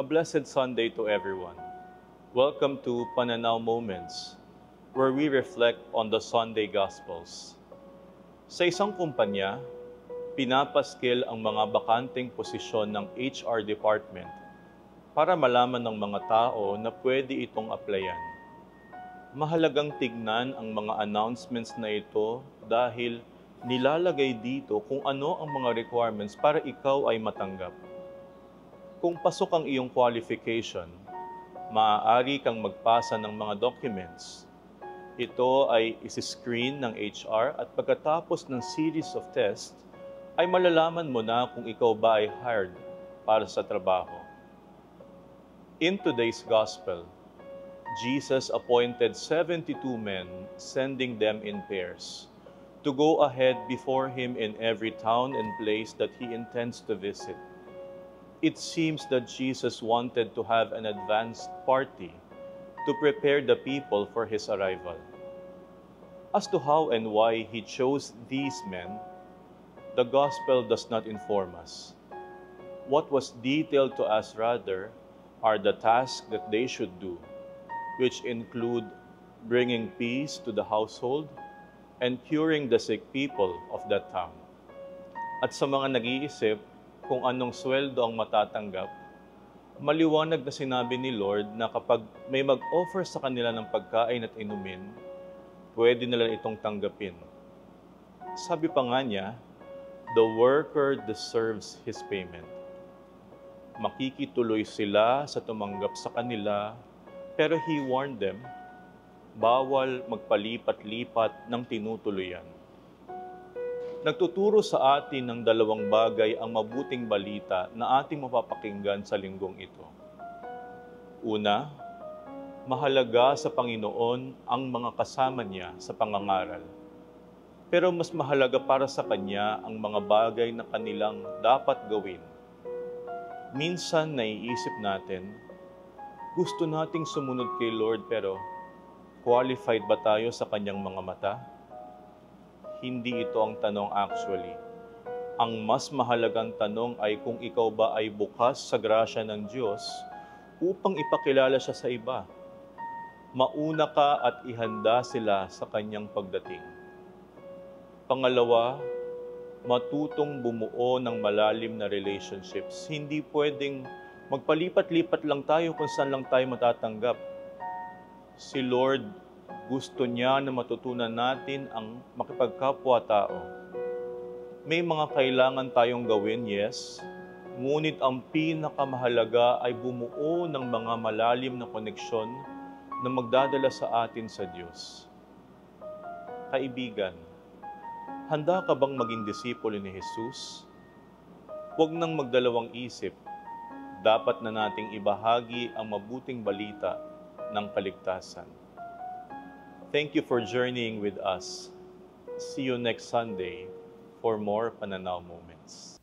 A blessed Sunday to everyone. Welcome to Pananaw Moments, where we reflect on the Sunday Gospels. Sa isang kumpanya, pinapaskil ang mga bakanteng posisyon ng HR department para malaman ng mga tao na pwede itong applyan. Mahalagang tignan ang mga announcements na ito dahil nilalagay dito kung ano ang mga requirements para ikaw ay matanggap. Kung pasok ang iyong qualification, maaari kang magpasa ng mga documents. Ito ay isi-screen ng HR at pagkatapos ng series of tests, ay malalaman mo na kung ikaw ba ay hired para sa trabaho. In today's Gospel, Jesus appointed 72 men, sending them in pairs, to go ahead before him in every town and place that he intends to visit. It seems that Jesus wanted to have an advanced party to prepare the people for his arrival. As to how and why he chose these men, the Gospel does not inform us. What was detailed to us rather are the tasks that they should do, which include bringing peace to the household and curing the sick people of that town. At sa mga nag-iisip kung anong sweldo ang matatanggap, maliwanag na sinabi ni Lord na kapag may mag-offer sa kanila ng pagkain at inumin, pwede nila itong tanggapin. Sabi pa nga niya, the worker deserves his payment. Makikituloy sila sa tumanggap sa kanila, pero he warned them, bawal magpalipat-lipat ng tinutuluyan. Nagtuturo sa atin ng dalawang bagay ang mabuting balita na ating mapapakinggan sa linggong ito. Una, mahalaga sa Panginoon ang mga kasama niya sa pangangaral. Pero mas mahalaga para sa Kanya ang mga bagay na kanilang dapat gawin. Minsan naiisip natin, gusto nating sumunod kay Lord pero qualified ba tayo sa Kanyang mga mata? Hindi ito ang tanong actually. Ang mas mahalagang tanong ay kung ikaw ba ay bukas sa grasya ng Diyos upang ipakilala siya sa iba. Mauna ka at ihanda sila sa Kanyang pagdating. Pangalawa, matutong bumuo ng malalim na relationships. Hindi pwedeng magpalipat-lipat lang tayo kung saan lang tayo matatanggap. Si Lord, gusto niya na matutunan natin ang makipagkapwa-tao. May mga kailangan tayong gawin, yes, ngunit ang pinakamahalaga ay bumuo ng mga malalim na koneksyon na magdadala sa atin sa Diyos. Kaibigan, handa ka bang maging disipulo ni Jesus? Huwag nang magdalawang isip. Dapat na nating ibahagi ang mabuting balita ng kaligtasan. Thank you for journeying with us. See you next Sunday for more Pananaw Moments.